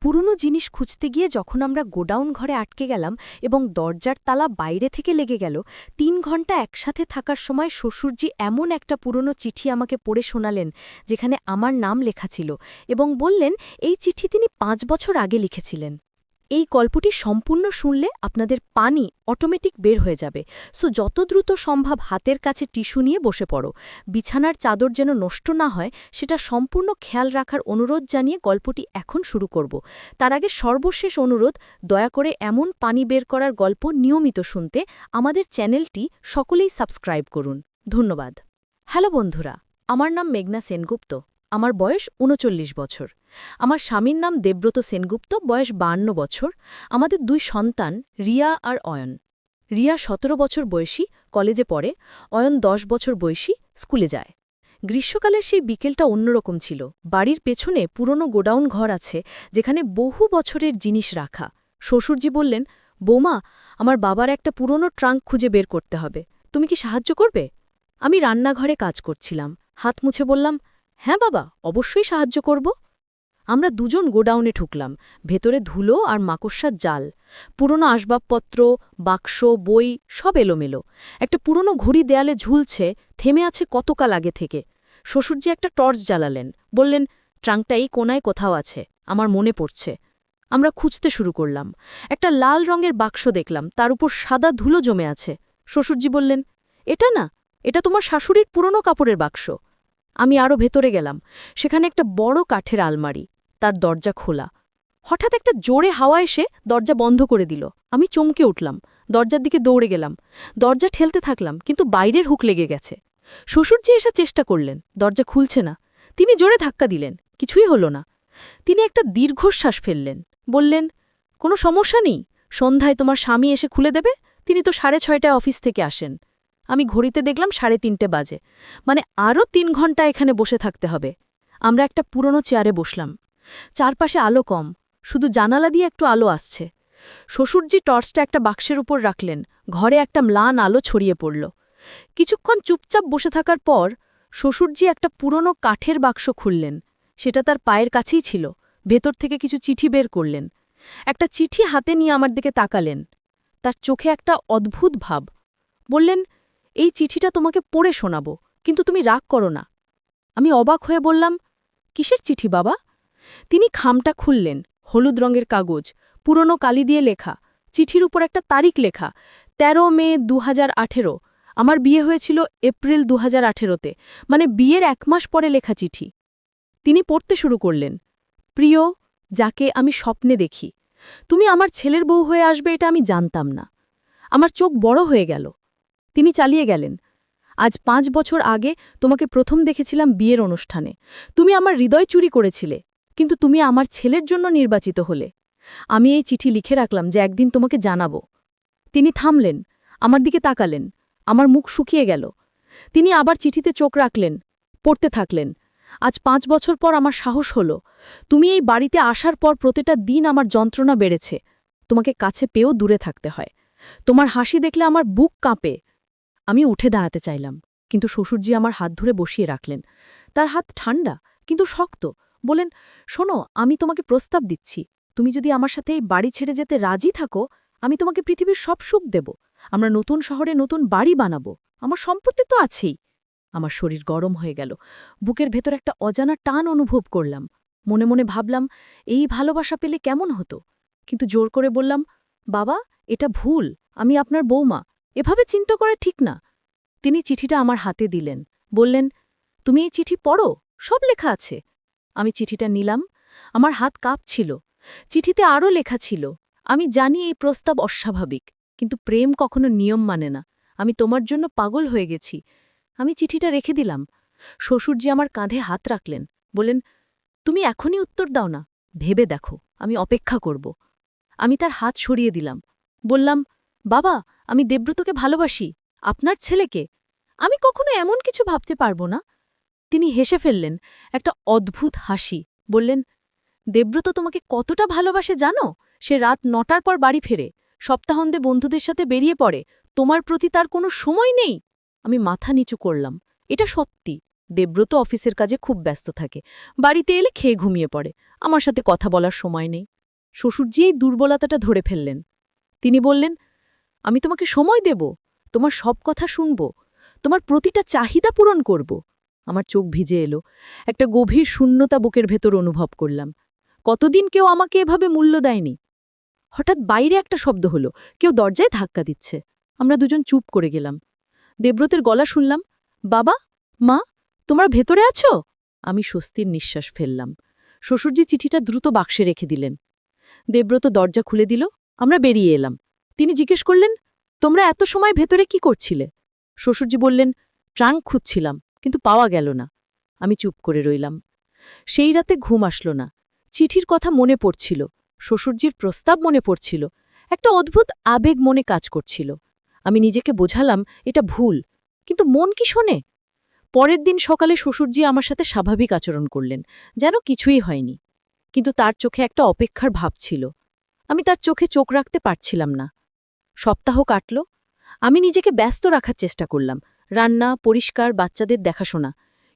পুরনো জিনিস খুঁজতে গিয়ে যখন আমরা গোডাউন ঘরে আটকে গেলাম এবং দরজার তালা বাইরে থেকে লেগে গেল, ৩ ঘণ্টা একসাথে থাকার সময় শ্বশুরজি এমন একটা পুরনো চিঠি আমাকে পড়ে শোনালেন যেখানে আমার নাম লেখা ছিল, এবং বললেন এই চিঠি তিনি ৫ বছর আগে লিখেছিলেন। এই গল্পটি সম্পূর্ণ শুনলে আপনাদের পানি অটোমেটিক বের হয়ে যাবে। সো যত দ্রুত সম্ভব হাতের কাছে টিস্যু নিয়ে বসে পড়ো। বিছানার চাদর যেন নষ্ট না হয় সেটা সম্পূর্ণ খেয়াল রাখার অনুরোধ জানিয়ে গল্পটি এখন শুরু করব। তার আগে সর্বশেষ অনুরোধ, দয়া করে এমন পানি বের করার গল্প নিয়মিত শুনতে আমাদের চ্যানেলটি সকলেই সাবস্ক্রাইব করুন। ধন্যবাদ। হ্যালো বন্ধুরা, আমার নাম মেঘনা সেনগুপ্ত। আমার বয়স ৩৯ বছর। আমার স্বামীর নাম দেবব্রত সেনগুপ্ত, বয়স ৫২ বছর। আমাদের ২ সন্তান, রিয়া আর অয়ন। রিয়া ১৭ বছর বয়সী, কলেজে পড়ে। অয়ন ১০ বছর বয়সী, স্কুলে যায়। গ্রীষ্মকালের সেই বিকেলটা অন্যরকম ছিল। বাড়ির পেছনে পুরনো গোডাউন ঘর আছে যেখানে বহু বছরের জিনিস রাখা। শ্বশুরজি বললেন, বৌমা, আমার বাবার একটা পুরনো ট্রাঙ্ক খুঁজে বের করতে হবে, তুমি কি সাহায্য করবে? আমি রান্নাঘরে কাজ করছিলাম, হাত মুছে বললাম, হ্যাঁ বাবা, অবশ্যই সাহায্য করব। আমরা দুজন গোডাউনে ঢুকলাম। ভেতরে ধুলো আর মাকড়সার জাল, পুরনো আসবাবপত্র, বাক্স, বই সব এলোমেলো। একটা পুরনো ঘড়ি দেয়ালে ঝুলছে, থেমে আছে কতকাল আগে থেকে। শ্বশুরজি একটা টর্চ জ্বালালেন, বললেন, ট্রাঙ্কটা এই কোনায় কোথাও আছে, আমার মনে পড়ছে। আমরা খুঁজতে শুরু করলাম। একটা লাল রঙের বাক্স দেখলাম, তার উপর সাদা ধুলো জমে আছে। শ্বশুরজি বললেন, এটা না, এটা তোমার শাশুড়ির পুরনো কাপড়ের বাক্স। আমি আরও ভেতরে গেলাম। সেখানে একটা বড় কাঠের আলমারি, তার দরজা খোলা। হঠাৎ একটা জোরে হাওয়া এসে দরজা বন্ধ করে দিল। আমি চমকে উঠলাম, দরজার দিকে দৌড়ে গেলাম। দরজা ঠেলতে থাকলাম, কিন্তু বাইরের হুক লেগে গেছে। শ্বশুরজি এসে চেষ্টা করলেন, দরজা খুলছে না। তিনি জোরে ধাক্কা দিলেন, কিছুই হলো না। তিনি একটা দীর্ঘশ্বাস ফেললেন, বললেন, কোনো সমস্যা নেই, সন্ধ্যায় তোমার স্বামী এসে খুলে দেবে, তিনি তো 6:30টায় অফিস থেকে আসেন। আমি ঘড়িতে দেখলাম 3:30 বাজে, মানে আরও ৩ ঘণ্টা এখানে বসে থাকতে হবে। আমরা একটা পুরনো চেয়ারে বসলাম। চারপাশে আলো কম, শুধু জানালা দিয়ে একটু আলো আসছে। শ্বশুরজি টর্চটা একটা বাক্সের উপর রাখলেন, ঘরে একটা ম্লান আলো ছড়িয়ে পড়ল। কিছুক্ষণ চুপচাপ বসে থাকার পর শ্বশুরজি একটা পুরনো কাঠের বাক্স খুললেন। সেটা তার পায়ের কাছেই ছিল। ভেতর থেকে কিছু চিঠি বের করলেন। একটা চিঠি হাতে নিয়ে আমার দিকে তাকালেন। তার চোখে একটা অদ্ভুত ভাব। বললেন, এই চিঠিটা তোমাকে পড়ে শোনাব, কিন্তু তুমি রাগ করো না। আমি অবাক হয়ে বললাম, কিসের চিঠি বাবা? তিনি খামটা খুললেন, হলুদ রঙের কাগজ, পুরনো কালি দিয়ে লেখা। চিঠির উপর একটা তারিখ লেখা, ১৩ মে ২০১৮। আমার বিয়ে হয়েছিল এপ্রিল ২০১৮-তে, মানে বিয়ের ১ মাস পরে লেখা চিঠি। তিনি পড়তে শুরু করলেন, প্রিয়, যাকে আমি স্বপ্নে দেখি, তুমি আমার ছেলের বউ হয়ে আসবে এটা আমি জানতাম না। আমার চোখ বড় হয়ে গেল। তিনি চালিয়ে গেলেন, আজ ৫ বছর আগে তোমাকে প্রথম দেখেছিলাম বিয়ের অনুষ্ঠানে। তুমি আমার হৃদয় চুরি করেছিলে, কিন্তু তুমি আমার ছেলের জন্য নির্বাচিত হলে। আমি এই চিঠি লিখে রাখলাম যে একদিন তোমাকে জানাবো। তিনি থামলেন, আমার দিকে তাকালেন। আমার মুখ শুকিয়ে গেল। তিনি আবার চিঠিতে চোখ রাখলেন, পড়তে থাকলেন। আজ ৫ বছর পর আমার সাহস হলো। তুমি এই বাড়িতে আসার পর প্রতিটা দিন আমার যন্ত্রণা বেড়েছে। তোমাকে কাছে পেয়েও দূরে থাকতে হয়। তোমার হাসি দেখলে আমার বুক কাঁপে। আমি উঠে দাঁড়াতে চাইলাম, কিন্তু শ্বশুরজি আমার হাত ধরে বসিয়ে রাখলেন। তার হাত ঠান্ডা, কিন্তু শক্ত। বলেন, শোনো, আমি তোমাকে প্রস্তাব দিচ্ছি। তুমি যদি আমার সাথে এই বাড়ি ছেড়ে যেতে রাজি থাকো, আমি তোমাকে পৃথিবীর সব সুখ দেব। আমরা নতুন শহরে নতুন বাড়ি বানাবো। আমার সম্পত্তি তো আছেই। আমার শরীর গরম হয়ে গেল। বুকের ভেতর একটা অজানা টান অনুভব করলাম। মনে মনে ভাবলাম, এই ভালোবাসা পেলে কেমন হতো। কিন্তু জোর করে বললাম, বাবা, এটা ভুল, আমি আপনার বৌমা, এভাবে চিন্তা করা ঠিক না। তিনি চিঠিটা আমার হাতে দিলেন, বললেন, তুমি এই চিঠি পড়ো, সব লেখা আছে। আমি চিঠিটা নিলাম। আমার হাত কাঁপছিল। চিঠিতে আরও লেখা ছিল, আমি জানি এই প্রস্তাব অস্বাভাবিক, কিন্তু প্রেম কখনো নিয়ম মানে না। আমি তোমার জন্য পাগল হয়ে গেছি। আমি চিঠিটা রেখে দিলাম। শ্বশুরজি আমার কাঁধে হাত রাখলেন, বলেন, তুমি এখনই উত্তর দাও না, ভেবে দেখো, আমি অপেক্ষা করব। আমি তার হাত সরিয়ে দিলাম। বললাম, বাবা, আমি দেবব্রতকে ভালোবাসি, আপনার ছেলেকে। আমি কখনো এমন কিছু ভাবতে পারবো না। তিনি হেসে ফেললেন, একটা অদ্ভুত হাসি। বললেন, দেবব্রত তোমাকে কতটা ভালোবাসে জানো? সে রাত ৯টার পর বাড়ি ফেরে, সপ্তাহান্তে বন্ধুদের সাথে বেরিয়ে পড়ে। তোমার প্রতি তার কোনো সময় নেই। আমি মাথা নিচু করলাম। এটা সত্যি। দেব্রত অফিসের কাজে খুব ব্যস্ত থাকে, বাড়িতে এলে খেয়ে ঘুমিয়ে পড়ে, আমার সাথে কথা বলার সময় নেই। শ্বশুরজি এই দুর্বলতাটা ধরে ফেললেন। তিনি বললেন, আমি তোমাকে সময় দেব, তোমার সব কথা শুনব, তোমার প্রতিটা চাহিদা পূরণ করব। আমার চোখ ভিজে এলো, একটা গভীর শূন্যতা বুকের ভেতর অনুভব করলাম। কতদিন কেউ আমাকে এভাবে মূল্য দেয়নি। হঠাৎ বাইরে একটা শব্দ হলো, কেউ দরজায় ধাক্কা দিচ্ছে। আমরা দুজন চুপ করে গেলাম। দেব্রতের গলা শুনলাম, বাবা, মা, তোমরা ভেতরে আছো? আমি স্বস্তির নিঃশ্বাস ফেললাম। শ্বশুরজি চিঠিটা দ্রুত বাক্সে রেখে দিলেন। দেব্রত দরজা খুলে দিল, আমরা বেরিয়ে এলাম। তিনি জিজ্ঞেস করলেন, তোমরা এত সময় ভেতরে কি করছিলে? শ্বশুরজি বললেন, ট্রাঙ্ক খুঁজছিলাম, কিন্তু পাওয়া গেল না। আমি চুপ করে রইলাম। সেই রাতে ঘুম আসলো না। চিঠির কথা মনে পড়ছিল, শ্বশুরজির প্রস্তাব মনে পড়ছিল, একটা অদ্ভুত আবেগ মনে কাজ করছিল। আমি নিজেকে বোঝালাম এটা ভুল, কিন্তু মন কি শোনে? পরের দিন সকালে শ্বশুরজি আমার সাথে স্বাভাবিক আচরণ করলেন, যেন কিছুই হয়নি। কিন্তু তার চোখে একটা অপেক্ষার ভাব ছিল। আমি তার চোখে চোখ রাখতে পারছিলাম না। সপ্তাহ কাটল। আমি নিজেকে ব্যস্ত রাখার চেষ্টা করলাম, রান্না, পরিষ্কার, বাচ্চাদের দেখাশোনা।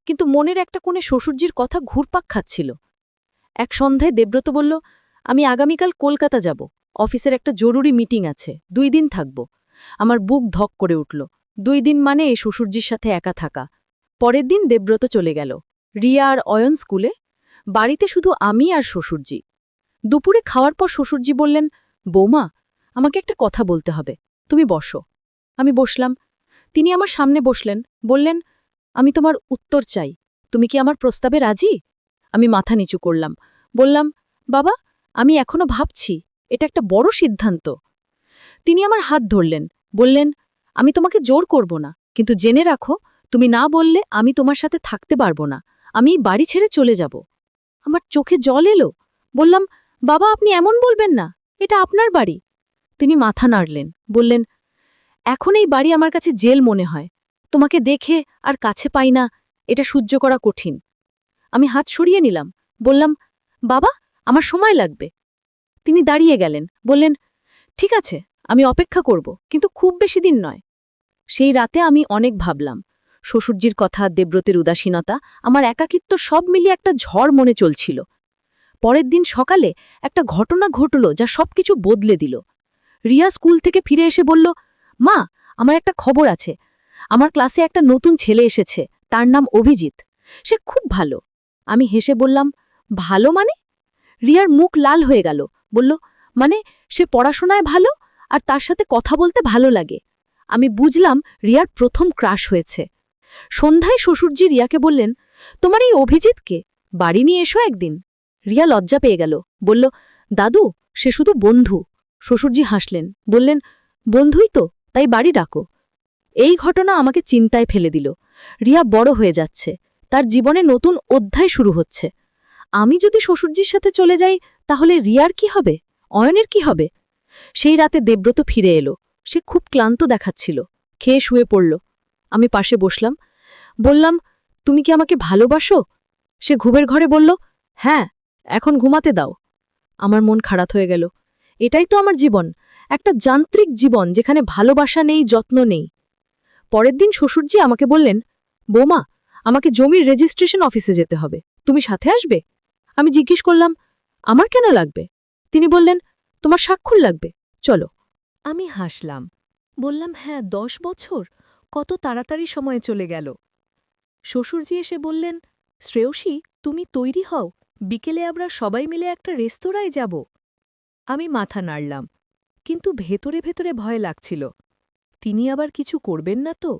কিন্তু মনের একটা কোণে শ্বশুরজির কথা ঘুরপাক খাচ্ছিল। এক সন্ধ্যায় দেব্রত বলল, আমি আগামীকাল কলকাতা যাব, অফিসের একটা জরুরি মিটিং আছে, 2 দিন থাকব। আমার বুক ধক করে উঠল। 2 দিন মানে এই শ্বশুরজির সাথে একা থাকা। পরের দিন দেব্রত চলে গেল। রিয়া আর অয়ন স্কুলে, বাড়িতে শুধু আমি আর শ্বশুরজি। দুপুরে খাওয়ার পর শ্বশুরজি বললেন, বৌমা, আমাকে একটা কথা বলতে হবে, তুমি বসো। আমি বসলাম। তিনি আমার সামনে বসলেন, বললেন, আমি তোমার উত্তর চাই, তুমি কি আমার প্রস্তাবে রাজি? আমি মাথা নিচু করলাম, বললাম, বাবা, আমি এখনো ভাবছি, এটা একটা বড় সিদ্ধান্ত। তিনি আমার হাত ধরলেন, বললেন, আমি তোমাকে জোর করব না, কিন্তু জেনে রাখো, তুমি না বললে আমি তোমার সাথে থাকতে পারবো না, আমি এই বাড়ি ছেড়ে চলে যাব। আমার চোখে জল এলো। বললাম, বাবা, আপনি এমন বলবেন না, এটা আপনার বাড়ি। তিনি মাথা নাড়লেন, বললেন, এখন এই বাড়ি আমার কাছে জেল মনে হয়, তোমাকে দেখে আর কাছে পাই না, এটা সহ্য করা কঠিন। আমি হাত সরিয়ে নিলাম, বললাম, বাবা, আমার সময় লাগবে। তিনি দাঁড়িয়ে গেলেন, বললেন, ঠিক আছে, আমি অপেক্ষা করব, কিন্তু খুব বেশি দিন নয়। সেই রাতে আমি অনেক ভাবলাম, শ্বশুরজির কথা, দেব্রতের উদাসীনতা, আমার একাকিত্ব, সব মিলিয়ে একটা ঝড় মনে চলছিল। পরের দিন সকালে একটা ঘটনা ঘটল যা সবকিছু বদলে দিল। রিয়া স্কুল থেকে ফিরে এসে বলল, মা, আমার একটা খবর আছে, আমার ক্লাসে একটা নতুন ছেলে এসেছে, তার নাম অভিজিৎ, সে খুব ভালো। আমি হেসে বললাম, ভালো মানে? রিয়ার মুখ লাল হয়ে গেল, বলল, মানে সে পড়াশোনায় ভালো, আর তার সাথে কথা বলতে ভালো লাগে। আমি বুঝলাম রিয়ার প্রথম ক্রাশ হয়েছে। সন্ধ্যায় শ্বশুরজি রিয়াকে বললেন, তোমার এই অভিজিৎকে বাড়ি নিয়ে এসো একদিন। রিয়া লজ্জা পেয়ে গেল, বলল, দাদু, সে শুধু বন্ধু। শ্বশুরজি হাসলেন, বললেন, বন্ধুই তো, তাই বাড়ি ডাকো। এই ঘটনা আমাকে চিন্তায় ফেলে দিল। রিয়া বড় হয়ে যাচ্ছে, তার জীবনে নতুন অধ্যায় শুরু হচ্ছে। আমি যদি শ্বশুরজির সাথে চলে যাই, তাহলে রিয়ার কি হবে, অয়নের কি হবে? সেই রাতে দেব্রত ফিরে এলো। সে খুব ক্লান্ত দেখাচ্ছিল, খেয়ে শুয়ে পড়ল। আমি পাশে বসলাম, বললাম, তুমি কি আমাকে ভালোবাসো? সে ঘুমের ঘরে বলল, হ্যাঁ, এখন ঘুমাতে দাও। আমার মন খারাপ হয়ে গেল। এটাই তো আমার জীবন, একটা যান্ত্রিক জীবন যেখানে ভালোবাসা নেই, যত্ন নেই। পরের দিন শ্বশুরজি আমাকে বললেন, বৌমা, আমাকে জমির রেজিস্ট্রেশন অফিসে যেতে হবে, তুমি সাথে আসবে? আমি জিজ্ঞেস করলাম, আমার কেন লাগবে? তিনি বললেন, তোমার স্বাক্ষর লাগবে, চলো। আমি হাসলাম, বললাম, হ্যাঁ, 10 বছর, কত তাড়াতাড়ি সময় চলে গেল। শ্বশুরজি এসে বললেন, শ্রেয়সী, তুমি তৈরি হও, বিকেলে আমরা সবাই মিলে একটা রেস্তোরাঁয় যাব। আমি মাথা নাড়লাম, কিন্তু ভেতরে ভেতরে ভয় লাগছিল, তিনি আবার কিছু করবেন না তো।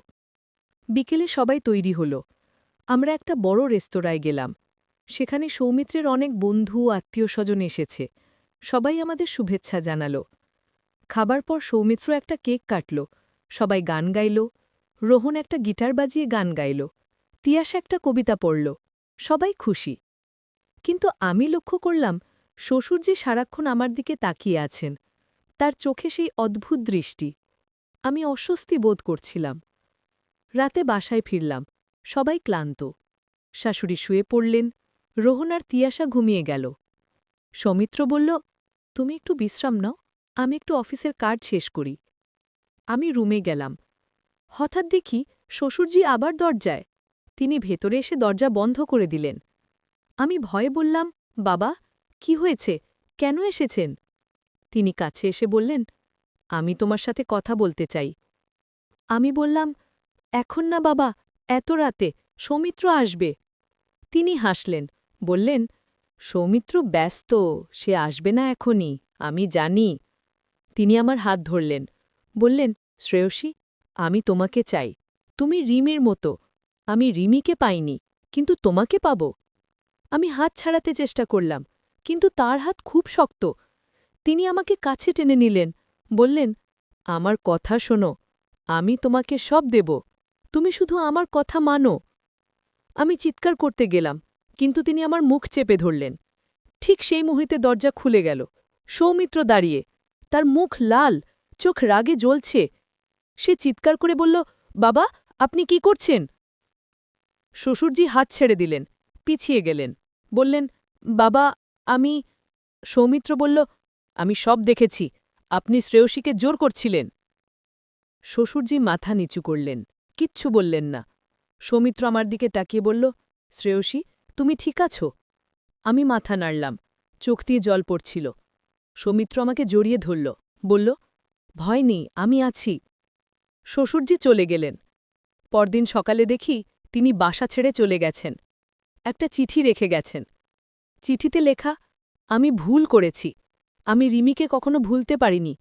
বিকেলে সবাই তৈরি হল। আমরা একটা বড় রেস্তোরাঁয় গেলাম। সেখানে সৌমিত্রের অনেক বন্ধু, আত্মীয় স্বজন এসেছে। সবাই আমাদের শুভেচ্ছা জানাল। খাবার পর সৌমিত্র একটা কেক কাটল, সবাই গান গাইল। রোহন একটা গিটার বাজিয়ে গান গাইল। তিয়াস একটা কবিতা পড়ল। সবাই খুশি। কিন্তু আমি লক্ষ্য করলাম, শ্বশুরজি সারাক্ষণ আমার দিকে তাকিয়ে আছেন, তার চোখে সেই অদ্ভুত দৃষ্টি। আমি অস্বস্তি বোধ করছিলাম। রাতে বাসায় ফিরলাম, সবাই ক্লান্ত। শাশুড়ি শুয়ে পড়লেন, রোহন আর তিয়াসা ঘুমিয়ে গেল। সৌমিত্র বলল, তুমি একটু বিশ্রাম নাও, আমি একটু অফিসের কাজ শেষ করি। আমি রুমে গেলাম। হঠাৎ দেখি শ্বশুরজি আবার দরজায়। তিনি ভেতরে এসে দরজা বন্ধ করে দিলেন। আমি ভয়ে বললাম, বাবা, কি হয়েছে, কেন এসেছেন? তিনি কাছে এসে বললেন, আমি তোমার সাথে কথা বলতে চাই। আমি বললাম, এখন না বাবা, এত রাতে, সৌমিত্র আসবে। তিনি হাসলেন, বললেন, সৌমিত্র ব্যস্ত, সে আসবে না এখনই, আমি জানি। তিনি আমার হাত ধরলেন, বললেন, শ্রেয়সী, আমি তোমাকে চাই। তুমি রিমির মতো। আমি রিমিকে পাইনি, কিন্তু তোমাকে পাব। আমি হাত ছাড়াতে চেষ্টা করলাম, কিন্তু তার হাত খুব শক্ত। তিনি আমাকে কাছে টেনে নিলেন, বললেন, আমার কথা শোনো, আমি তোমাকে সব দেব, তুমি শুধু আমার কথা মানো। আমি চিৎকার করতে গেলাম, কিন্তু তিনি আমার মুখ চেপে ধরলেন। ঠিক সেই মুহূর্তে দরজা খুলে গেল। সৌমিত্র দাঁড়িয়ে, তার মুখ লাল, চোখ রাগে জ্বলছে। সে চিৎকার করে বলল, বাবা, আপনি কি করছেন? শ্বশুরজি হাত ছেড়ে দিলেন, পিছিয়ে গেলেন, বললেন, বাবা, আমি। সৌমিত্র বলল, আমি সব দেখেছি, আপনি শ্রেয়সীকে জোর করছিলেন। শ্বশুরজি মাথা নিচু করলেন, কিচ্ছু বললেন না। সৌমিত্র আমার দিকে তাকিয়ে বলল, শ্রেয়সী, তুমি ঠিক আছো? আমি মাথা নাড়লাম, চোখ দিয়ে জল পড়ছিল। সৌমিত্র আমাকে জড়িয়ে ধরল, বলল, ভয় নেই, আমি আছি। শ্বশুরজি চলে গেলেন। পরদিন সকালে দেখি তিনি বাসা ছেড়ে চলে গেছেন। একটা চিঠি রেখে গেছেন। চিঠিতে লেখা, আমি ভুল করেছি, আমি রিমিকে কখনো ভুলতে পারিনি।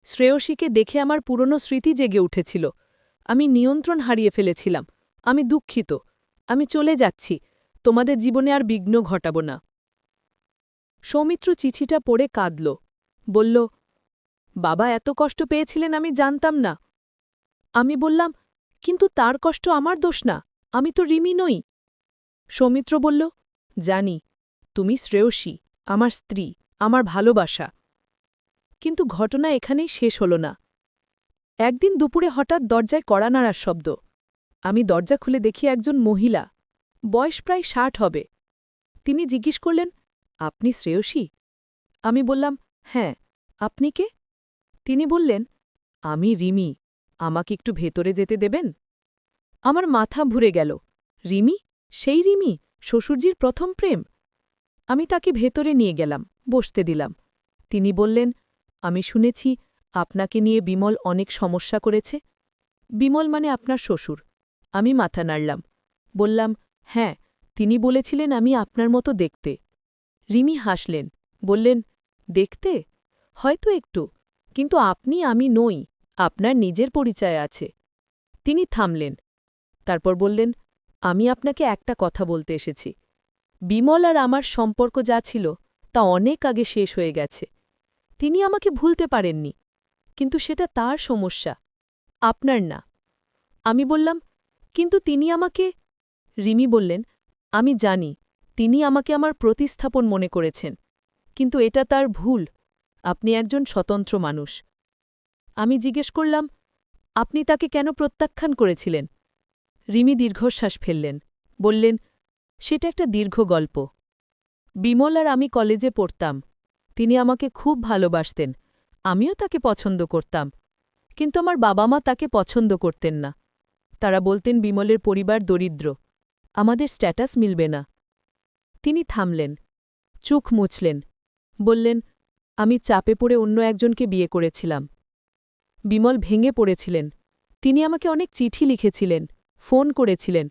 শ্রেয়সীকে দেখে আমার পুরনো স্মৃতি জেগে উঠেছিল। আমি নিয়ন্ত্রণ হারিয়ে ফেলেছিলাম। আমি দুঃখিত। আমি চলে যাচ্ছি, তোমাদের জীবনে আর বিঘ্ন ঘটাব না। সৌমিত্র চিঠিটা পড়ে কাঁদল, বলল, বাবা এত কষ্ট পেয়েছিলেন আমি জানতাম না। আমি বললাম, কিন্তু তার কষ্ট আমার দোষ না, আমি তো রিমি নই। সৌমিত্র বলল, জানি, তুমি শ্রেয়সী, আমার স্ত্রী, আমার ভালোবাসা। কিন্তু ঘটনা এখানেই শেষ হল না। একদিন দুপুরে হঠাৎ দরজায় কড়া নাড়ার শব্দ। আমি দরজা খুলে দেখি একজন মহিলা, বয়স প্রায় ৬০ হবে। তিনি জিজ্ঞেস করলেন, আপনি শ্রেয়সী? আমি বললাম, হ্যাঁ, আপনি কে? তিনি বললেন, আমি রিমি, আমাকে একটু ভেতরে যেতে দেবেন? আমার মাথা ঘুরে গেল। রিমি? সেই রিমি, শ্বশুরজির প্রথম প্রেম? আমি তাকে ভেতরে নিয়ে গেলাম, বসতে দিলাম। তিনি বললেন, আমি শুনেছি আপনাকে নিয়ে বিমল অনেক সমস্যা করেছে। বিমল মানে আপনার শ্বশুর। আমি মাথা নাড়লাম, বললাম, হ্যাঁ, তিনি বলেছিলেন আমি আপনার মতো দেখতে। রিমি হাসলেন, বললেন, দেখতে? হয়তো একটু, কিন্তু আপনি আমি নই, আপনার নিজের পরিচয় আছে। তিনি থামলেন, তারপর বললেন, আমি আপনাকে একটা কথা বলতে এসেছি। বিমল আর আমার সম্পর্ক যা ছিল তা অনেক আগে শেষ হয়ে গেছে। তিনি আমাকে ভুলতে পারেননি, কিন্তু সেটা তার সমস্যা, আপনার না। আমি বললাম, কিন্তু তিনি আমাকে। রিমি বললেন, আমি জানি, তিনি আমাকে আমার প্রতিস্থাপন মনে করেছেন, কিন্তু এটা তার ভুল। আপনি একজন স্বতন্ত্র মানুষ। আমি জিজ্ঞেস করলাম, আপনি তাকে কেন প্রত্যাখ্যান করেছিলেন? রিমি দীর্ঘশ্বাস ফেললেন, বললেন, সেটা একটা দীর্ঘ গল্প। বিমল আর আমি কলেজে পড়তাম। তিনি আমাকে খুব ভালোবাসতেন, আমিও তাকে পছন্দ করতাম। কিন্তু আমার বাবা মা তাকে পছন্দ করতেন না। তারা বলতেন বিমলের পরিবার দরিদ্র, আমাদের স্ট্যাটাস মিলবে না। তিনি থামলেন, চোখ মুছলেন, বললেন, আমি চাপে পড়ে অন্য একজনকে বিয়ে করেছিলাম। বিমল ভেঙে পড়েছিলেন। তিনি আমাকে অনেক চিঠি লিখেছিলেন, ফোন করেছিলেন,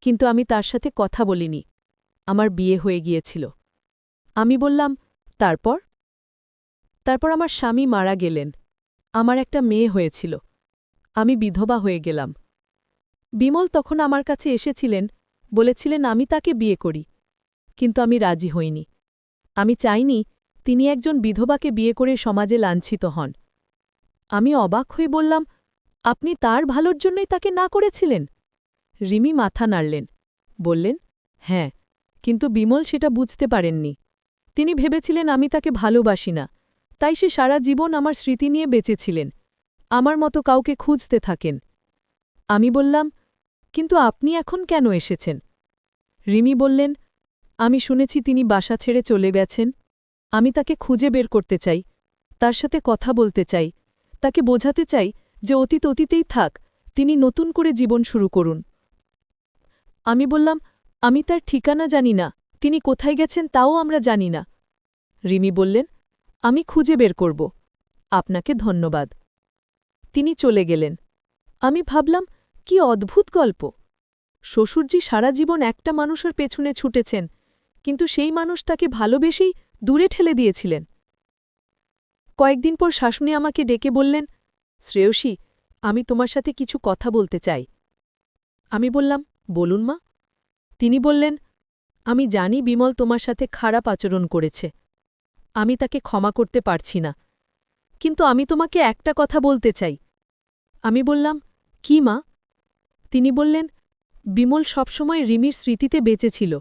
কিন্তু আমি তার সাথে কথা বলিনি। আমার বিয়ে হয়ে গিয়েছিল। আমি বললাম, তারপর? তারপর আমার স্বামী মারা গেলেন। আমার একটা মেয়ে হয়েছিল। আমি বিধবা হয়ে গেলাম। বিমল তখন আমার কাছে এসেছিলেন, বলেছিলেন আমি তাকে বিয়ে করি, কিন্তু আমি রাজি হইনি। আমি চাইনি তিনি একজন বিধবাকে বিয়ে করে সমাজে লাঞ্ছিত হন। আমি অবাক হয়ে বললাম, আপনি তার ভালোর জন্যই তাকে না করেছিলেন? রিমি মাথা নাড়লেন, বললেন, হ্যাঁ, কিন্তু বিমল সেটা বুঝতে পারেননি। তিনি ভেবেছিলেন আমি তাকে ভালোবাসি না, তাই সে সারা জীবন আমার স্মৃতি নিয়ে বেঁচেছিলেন, আমার মতো কাউকে খুঁজতে থাকেন। আমি বললাম, কিন্তু আপনি এখন কেন এসেছেন? রিমি বললেন, আমি শুনেছি তিনি বাসা ছেড়ে চলে গেছেন। আমি তাকে খুঁজে বের করতে চাই, তার সাথে কথা বলতে চাই, তাকে বোঝাতে চাই যে অতীত অতীতেই থাক, তিনি নতুন করে জীবন শুরু করুন। আমি বললাম, আমি তার ঠিকানা জানি না, তিনি কোথায় গেছেন তাও আমরা জানি না। রিমি বললেন, আমি খুঁজে বের করব। আপনাকে ধন্যবাদ। তিনি চলে গেলেন। আমি ভাবলাম, কি অদ্ভুত গল্প। শ্বশুরজি সারা জীবন একটা মানুষের পেছনে ছুটেছেন, কিন্তু সেই মানুষটাকে ভালোবেসেই দূরে ঠেলে দিয়েছিলেন। কয়েকদিন পর শাশুড়ি আমাকে ডেকে বললেন, শ্রেয়সী, আমি তোমার সাথে কিছু কথা বলতে চাই। আমি বললাম, বলুন মা। তিনি বললেন, আমি জানি বিমল তোমার সাথে খারাপ আচরণ করেছে। আমি তাকে ক্ষমা করতে পারছি না, কিন্তু আমি তোমাকে একটা কথা বলতে চাই। আমি বললাম, কি মা? তিনি বললেন, বিমল সবসময় রিমির স্মৃতিতে বেঁচে ছিল।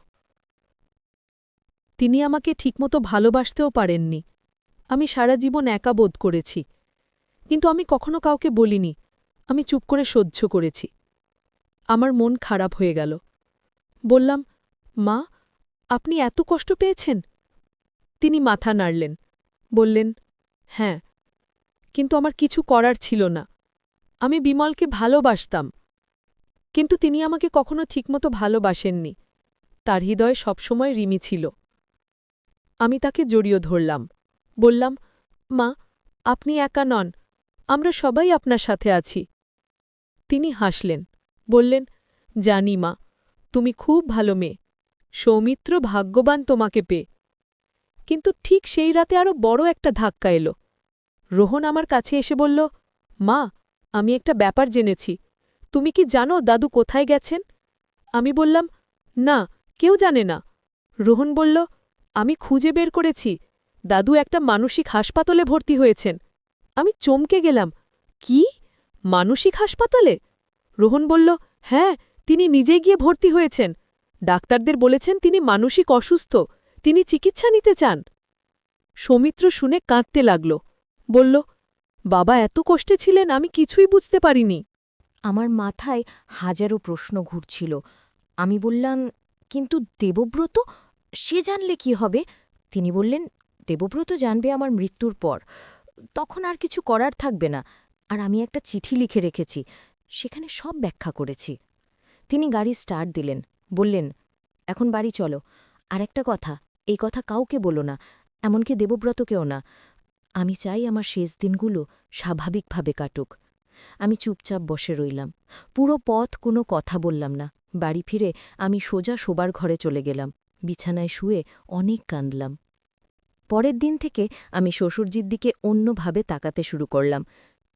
তিনি আমাকে ঠিকমতো ভালোবাসতেও পারেননি। আমি সারা জীবন একা বোধ করেছি, কিন্তু আমি কখনো কাউকে বলিনি। আমি চুপ করে সহ্য করেছি। আমার মন খারাপ হয়ে গেল। বললাম, মা, আপনি এত কষ্ট পেয়েছেন? তিনি মাথা নাড়লেন, বললেন, হ্যাঁ, কিন্তু আমার কিছু করার ছিল না। আমি বিমলকে ভালোবাসতাম, কিন্তু তিনি আমাকে কখনো ঠিকমতো ভালোবাসেননি। তার হৃদয়ে সবসময় রিমি ছিল। আমি তাকে জড়িয়ে ধরলাম, বললাম, মা, আপনি একা নন, আমরা সবাই আপনার সাথে আছি। তিনি হাসলেন, বললেন, জানি মা, তুমি খুব ভালো মেয়ে, সৌমিত্র ভাগ্যবান তোমাকে পেয়ে। কিন্তু ঠিক সেই রাতে আরও বড় একটা ধাক্কা এলো। রোহন আমার কাছে এসে বলল, মা, আমি একটা ব্যাপার জেনেছি। তুমি কি জানো দাদু কোথায় গেছেন? আমি বললাম, না, কেউ জানে না। রোহন বলল, আমি খুঁজে বের করেছি, দাদু একটা মানসিক হাসপাতালে ভর্তি হয়েছেন। আমি চমকে গেলাম, কি, মানসিক হাসপাতালে? রোহন বলল, হ্যাঁ, তিনি নিজে গিয়ে ভর্তি হয়েছেন। ডাক্তারদের বলেছেন তিনি মানসিক অসুস্থ, তিনি চিকিৎসা নিতে চান। সৌমিত্র শুনে কাঁদতে লাগল, বলল, বাবা এত কষ্টে ছিলেন, আমি কিছুই বুঝতে পারিনি। আমার মাথায় হাজারো প্রশ্ন ঘুরছিল। আমি বললাম, কিন্তু দেবব্রত, সে জানলে কি হবে? তিনি বললেন, দেবব্রত জানবে আমার মৃত্যুর পর, তখন আর কিছু করার থাকবে না। আর আমি একটা চিঠি লিখে রেখেছি, সেখানে সব ব্যাখ্যা করেছি। তিনি গাড়ি স্টার্ট দিলেন, বললেন, এখন বাড়ি চলো। আর একটা কথা, এই কথা কাউকে বলো না, এমনকি দেবব্রতকেও না। আমি চাই আমার শেষ দিনগুলো স্বাভাবিকভাবে কাটুক। আমি চুপচাপ বসে রইলাম। পুরো পথ কোনো কথা বললাম না। বাড়ি ফিরে আমি সোজা শোবার ঘরে চলে গেলাম। বিছানায় শুয়ে অনেক কাঁদলাম। পরের দিন থেকে আমি শ্বশুরজির দিকে অন্যভাবে তাকাতে শুরু করলাম।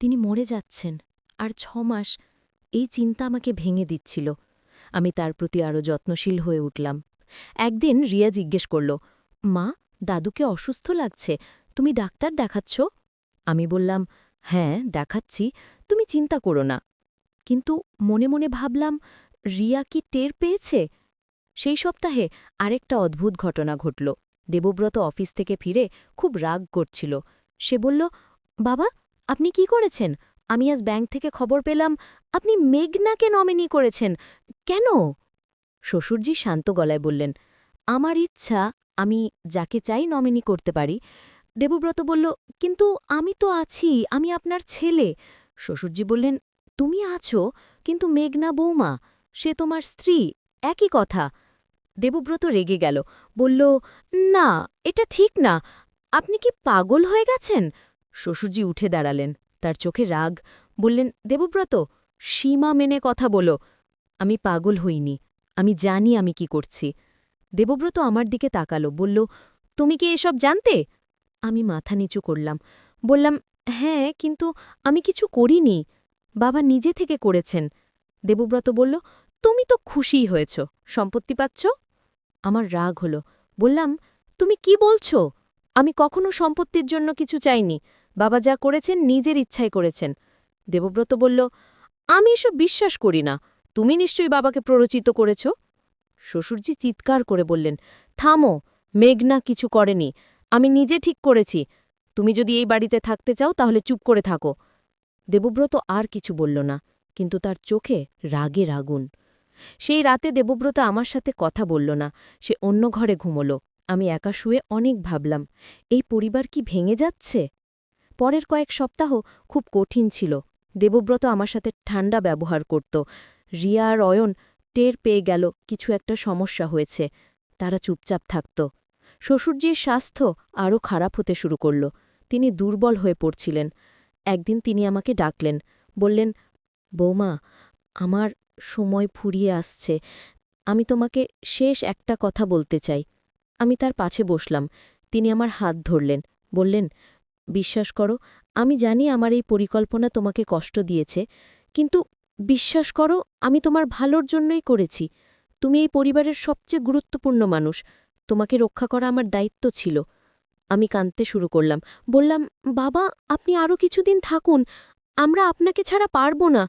তিনি মরে যাচ্ছেন, আর ৬ মাস, এই চিন্তা আমাকে ভেঙে দিচ্ছিল। আমি তার প্রতি আরও যত্নশীল হয়ে উঠলাম। একদিন রিয়া জিজ্ঞেস করল, মা, দাদুকে অসুস্থ লাগছে, তুমি ডাক্তার দেখাচ্ছ? আমি বললাম, হ্যাঁ, দেখাচ্ছি, তুমি চিন্তা করো না। কিন্তু মনে মনে ভাবলাম, রিয়া কি টের পেয়েছে? সেই সপ্তাহে আরেকটা অদ্ভুত ঘটনা ঘটল। দেবব্রত অফিস থেকে ফিরে খুব রাগ করছিল। সে বলল, বাবা, আপনি কি করেছেন? আমি আজ ব্যাংক থেকে খবর পেলাম আপনি মেঘনাকে নমিনি করেছেন। কেন? শ্বশুরজি শান্ত গলায় বললেন, আমার ইচ্ছা, আমি যাকে চাই নমিনি করতে পারি। দেবব্রত বলল, কিন্তু আমি তো আছি, আমি আপনার ছেলে। শ্বশুরজি বললেন, তুমি আছো, কিন্তু মেঘনা বৌমা, সে তোমার স্ত্রী, একই কথা। দেবব্রত রেগে গেল, বলল, না, এটা ঠিক না, আপনি কি পাগল হয়ে গেছেন? শ্বশুরজি উঠে দাঁড়ালেন, তার চোখে রাগ, বললেন, দেবব্রত, সীমা মেনে কথা বলো। আমি পাগল হইনি, আমি জানি আমি কি করছি। দেবব্রত আমার দিকে তাকালো, বলল, তুমি কি এসব জানতে? আমি মাথা নিচু করলাম, বললাম, হ্যাঁ, কিন্তু আমি কিছু করিনি, বাবা নিজে থেকে করেছেন। দেবব্রত বলল, তুমি তো খুশিই হয়েছ, সম্পত্তি পাচ্ছ। আমার রাগ হল, বললাম, তুমি কি বলছো? আমি কখনো সম্পত্তির জন্য কিছু চাইনি, বাবা যা করেছেন নিজের ইচ্ছায় করেছেন। দেবব্রত বলল, আমি এসব বিশ্বাস করি না, তুমি নিশ্চয়ই বাবাকে প্ররোচিত করেছ। শ্বশুরজি চিৎকার করে বললেন, থামো, মেঘনা কিছু করেনি, আমি নিজে ঠিক করেছি। তুমি যদি এই বাড়িতে থাকতে চাও তাহলে চুপ করে থাকো। দেবব্রত আর কিছু বলল না, কিন্তু তার চোখে রাগের আগুন। সেই রাতে দেবব্রত আমার সাথে কথা বলল না, সে অন্য ঘরে ঘুমল। আমি একা শুয়ে অনেক ভাবলাম, এই পরিবার কি ভেঙে যাচ্ছে? পরের কয়েক সপ্তাহ খুব কঠিন ছিল। দেবব্রত আমার সাথে ঠান্ডা ব্যবহার করত। রিয়া আর অয়ন টের পেয়ে গেল কিছু একটা সমস্যা হয়েছে। তারা চুপচাপ থাকত। শ্বশুরজির স্বাস্থ্য আরও খারাপ হতে শুরু করল। তিনি দুর্বল হয়ে পড়ছিলেন। একদিন তিনি আমাকে ডাকলেন, বললেন, বৌমা, আমার সময় ফুরিয়ে আসছে। আমি তোমাকে শেষ একটা কথা বলতে চাই। আমি তার পাশে বসলাম। তিনি আমার হাত ধরলেন, বললেন, বিশ্বাস করো, আমি জানি আমার এই পরিকল্পনা তোমাকে কষ্ট দিয়েছে, কিন্তু বিশ্বাস করো, আমি তোমার ভালোর জন্যই করেছি। তুমি এই পরিবারের সবচেয়ে গুরুত্বপূর্ণ মানুষ। তোমাকে রক্ষা করা আমার দায়িত্ব ছিল। আমি কাঁদতে শুরু করলাম। বললাম, বাবা, আপনি আরও কিছুদিন থাকুন। আমরা আপনাকে ছাড়া পারব না।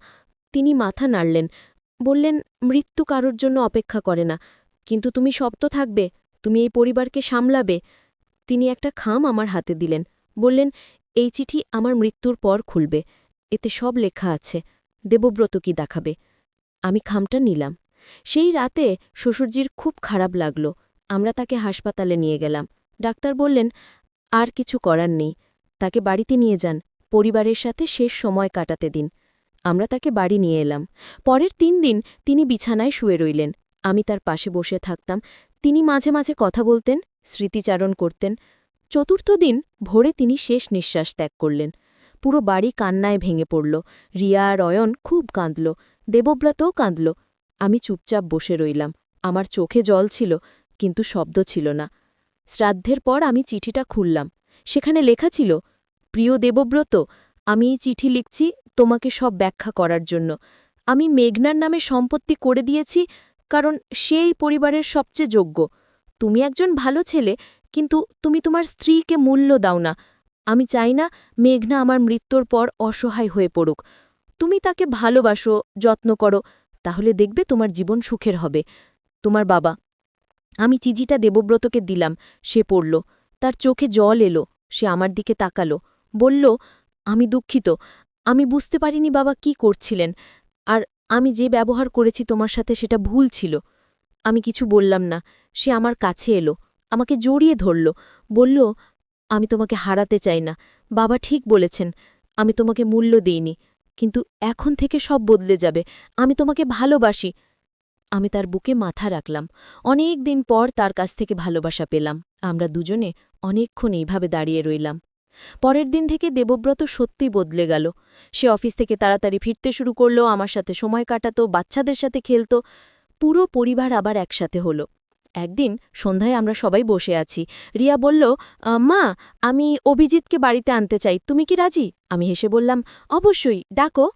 তিনি মাথা নাড়লেন, বললেন, মৃত্যু কারোর জন্য অপেক্ষা করে না। কিন্তু তুমি শব্দ থাকবে, তুমি এই পরিবারকে সামলাবে। তিনি একটা খাম আমার হাতে দিলেন, বললেন, এই চিঠি আমার মৃত্যুর পর খুলবে। এতে সব লেখা আছে। দেবব্রত কি দেখাবে। আমি খামটা নিলাম। সেই রাতে শ্বশুরজির খুব খারাপ লাগল। আমরা তাকে হাসপাতালে নিয়ে গেলাম। ডাক্তার বললেন, আর কিছু করার নেই। তাকে বাড়িতে নিয়ে যান, পরিবারের সাথে শেষ সময় কাটাতে দিন। আমরা তাকে বাড়ি নিয়ে এলাম। পরের ৩ দিন তিনি বিছানায় শুয়ে রইলেন। আমি তার পাশে বসে থাকতাম। তিনি মাঝে মাঝে কথা বলতেন, স্মৃতিচারণ করতেন। চতুর্থ দিন ভোরে তিনি শেষ নিঃশ্বাস ত্যাগ করলেন। পুরো বাড়ি কান্নায় ভেঙে পড়ল। রিয়া আর অয়ন খুব কাঁদল। দেবব্রতও কাঁদল। আমি চুপচাপ বসে রইলাম। আমার চোখে জল ছিল, কিন্তু শব্দ ছিল না। শ্রাদ্ধের পর আমি চিঠিটা খুললাম। সেখানে লেখা ছিল, প্রিয় দেবব্রত, আমি এই চিঠি লিখছি তোমাকে সব ব্যাখ্যা করার জন্য। আমি মেঘনার নামে সম্পত্তি করে দিয়েছি, কারণ সে এই পরিবারের সবচেয়ে যোগ্য। তুমি একজন ভালো ছেলে, কিন্তু তুমি তোমার স্ত্রীকে মূল্য দাও না। আমি চাই না মেঘনা আমার মৃত্যুর পর অসহায় হয়ে পড়ুক। তুমি তাকে ভালোবাসো, যত্ন করো, তাহলে দেখবে তোমার জীবন সুখের হবে। তোমার বাবা। আমি চিঠিটা দেবব্রতকে দিলাম। সে পড়ল। তার চোখে জল এলো। সে আমার দিকে তাকালো, বলল, আমি দুঃখিত। আমি বুঝতে পারিনি বাবা কি করছিলেন। আর আমি যে ব্যবহার করেছি তোমার সাথে সেটা ভুল ছিল। আমি কিছু বললাম না। সে আমার কাছে এলো, আমাকে জড়িয়ে ধরল, বলল, আমি তোমাকে হারাতে চাই না। বাবা ঠিক বলেছেন, আমি তোমাকে মূল্য দিইনি, কিন্তু এখন থেকে সব বদলে যাবে। আমি তোমাকে ভালোবাসি। আমি তার বুকে মাথা রাখলাম। অনেক দিন পর তার কাছ থেকে ভালোবাসা পেলাম। আমরা দুজনে অনেকক্ষণ এইভাবে দাঁড়িয়ে রইলাম। পরের দিন থেকে দেবব্রত সত্যি বদলে গেল। সে অফিস থেকে তাড়াতাড়ি ফিরতে শুরু করল, আমার সাথে সময় কাটাত, বাচ্চাদের সাথে খেলত। পুরো পরিবার আবার একসাথে হলো। একদিন সন্ধ্যায় আমরা সবাই বসে আছি। রিয়া বলল, মা, আমি অভিজিৎকে বাড়িতে আনতে চাই, তুমি কি রাজি? আমি হেসে বললাম, অবশ্যই, ডাকো।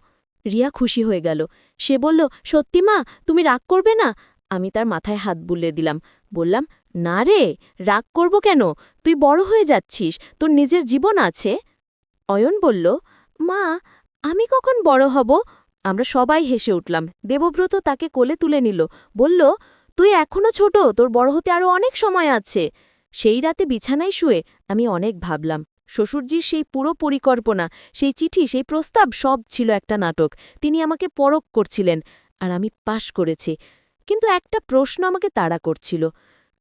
রিয়া খুশি হয়ে গেল। সে বলল, সত্যি মা, তুমি রাগ করবে না? আমি তার মাথায় হাত বুলিয়ে দিলাম। বললাম, না রে, রাগ করব কেন? তুই বড় হয়ে যাচ্ছিস, তোর নিজের জীবন আছে। অয়ন বলল, মা, আমি কখন বড় হব? আমরা সবাই হেসে উঠলাম। দেবব্রত তাকে কোলে তুলে নিল, বলল, তুই এখনো ছোট, তোর বড় হতে আরও অনেক সময় আছে। সেই রাতে বিছানায় শুয়ে আমি অনেক ভাবলাম। শ্বশুরজির সেই পুরো পরিকল্পনা, সেই চিঠি, সেই প্রস্তাব সব ছিল একটা নাটক। তিনি আমাকে পরখ করছিলেন, আর আমি পাশ করেছি। কিন্তু একটা প্রশ্ন আমাকে তাড়া করছিল,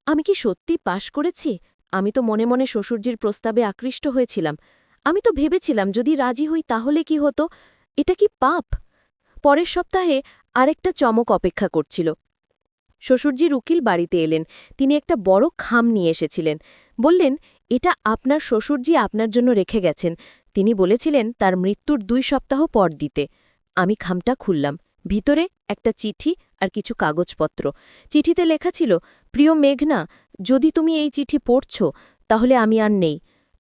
আমি কি সত্যি পাশ করেছি? আমি তো মনে মনে শ্বশুরজির প্রস্তাবে আকৃষ্ট হয়েছিলাম। আমি তো ভেবেছিলাম যদি রাজি হই তাহলে কি হতো। এটা কি পাপ? পরের সপ্তাহে আরেকটা চমক অপেক্ষা করছিল। শ্বশুরজির উকিল বাড়িতে এলেন। তিনি একটা বড় খাম নিয়ে এসেছিলেন। বললেন, এটা আপনার শ্বশুরজি আপনার জন্য রেখে গেছেন। তিনি বলেছিলেন তার মৃত্যুর 2 সপ্তাহ পর দিতে। আমি খামটা খুললাম। ভিতরে একটা চিঠি আর কিছু কাগজপত্র। চিঠিতে লেখা ছিল, প্রিয় মেঘনা, যদি তুমি এই চিঠি পড়ছ, তাহলে আমি আর নেই।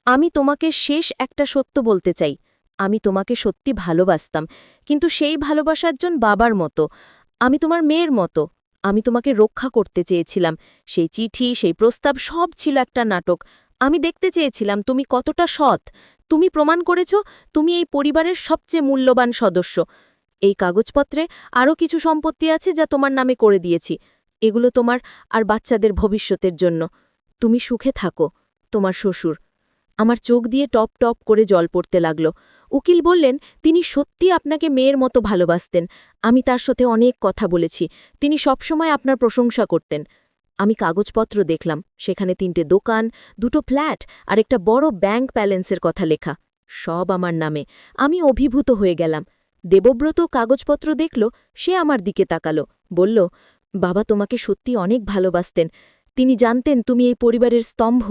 আমি তোমাকে শেষ একটা সত্য বলতে চাই। আমি তোমাকে সত্যি ভালোবাসতাম, কিন্তু সেই ভালোবাসা একজন বাবার মতো। আমি তোমার মেয়ের মতো। আমি তোমাকে রক্ষা করতে চেয়েছিলাম। সেই চিঠি, সেই প্রস্তাব সব ছিল একটা নাটক। আমি দেখতে চেয়েছিলাম তুমি কতটা সৎ। তুমি প্রমাণ করেছ তুমি এই পরিবারের সবচেয়ে মূল্যবান সদস্য। এই কাগজপত্রে আরও কিছু সম্পত্তি আছে যা তোমার নামে করে দিয়েছি। এগুলো তোমার আর বাচ্চাদের ভবিষ্যতের জন্য। তুমি সুখে থাকো। তোমার শ্বশুর। আমার চোখ দিয়ে টপ টপ করে জল পড়তে লাগল। উকিল বললেন, তিনি সত্যি আপনাকে মেয়ের মতো ভালোবাসতেন। আমি তার সাথে অনেক কথা বলেছি। তিনি সবসময় আপনার প্রশংসা করতেন। আমি কাগজপত্র দেখলাম। সেখানে 3টে দোকান, 2টো ফ্ল্যাট আর একটা বড় ব্যাংক ব্যালেন্সের কথা লেখা। সব আমার নামে। আমি অভিভূত হয়ে গেলাম। দেবব্রত কাগজপত্র দেখল। সে আমার দিকে তাকালো, বলল, বাবা তোমাকে সত্যি অনেক ভালোবাসতেন, তিনি জানতেন তুমি এই পরিবারের স্তম্ভ।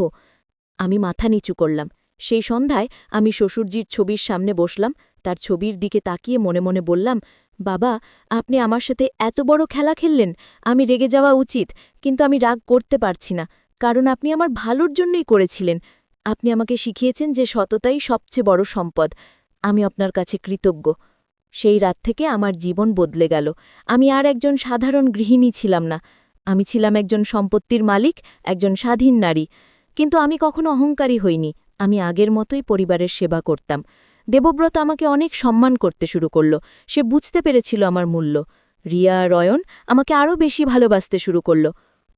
আমি মাথা নিচু করলাম। সেই সন্ধ্যায় আমি শ্বশুরজির ছবির সামনে বসলাম, তার ছবির দিকে তাকিয়ে মনে মনে বললাম, বাবা, আপনি আমার সাথে এত বড় খেলা খেললেন, আমি রেগে যাওয়া উচিত, কিন্তু আমি রাগ করতে পারছি না, কারণ আপনি আমার ভালোর জন্যই করেছিলেন। আপনি আমাকে শিখিয়েছেন যে সততাই সবচেয়ে বড় সম্পদ। আমি আপনার কাছে কৃতজ্ঞ। সেই রাত থেকে আমার জীবন বদলে গেল। আমি আর একজন সাধারণ গৃহিণী ছিলাম না, আমি ছিলাম একজন সম্পত্তির মালিক, একজন স্বাধীন নারী। কিন্তু আমি কখনো অহংকারী হইনি, আমি আগের মতোই পরিবারের সেবা করতাম। দেবব্রত আমাকে অনেক সম্মান করতে শুরু করল, সে বুঝতে পেরেছিল আমার মূল্য। রিয়া আর অয়ন আমাকে আরও বেশি ভালোবাসতে শুরু করল।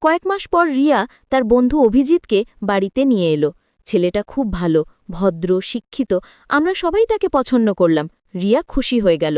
কয়েক মাস পর রিয়া তার বন্ধু অভিজিৎকে বাড়িতে নিয়ে এলো। ছেলেটা খুব ভালো, ভদ্র, শিক্ষিত, আমরা সবাই তাকে পছন্দ করলাম। রিয়া খুশি হয়ে গেল,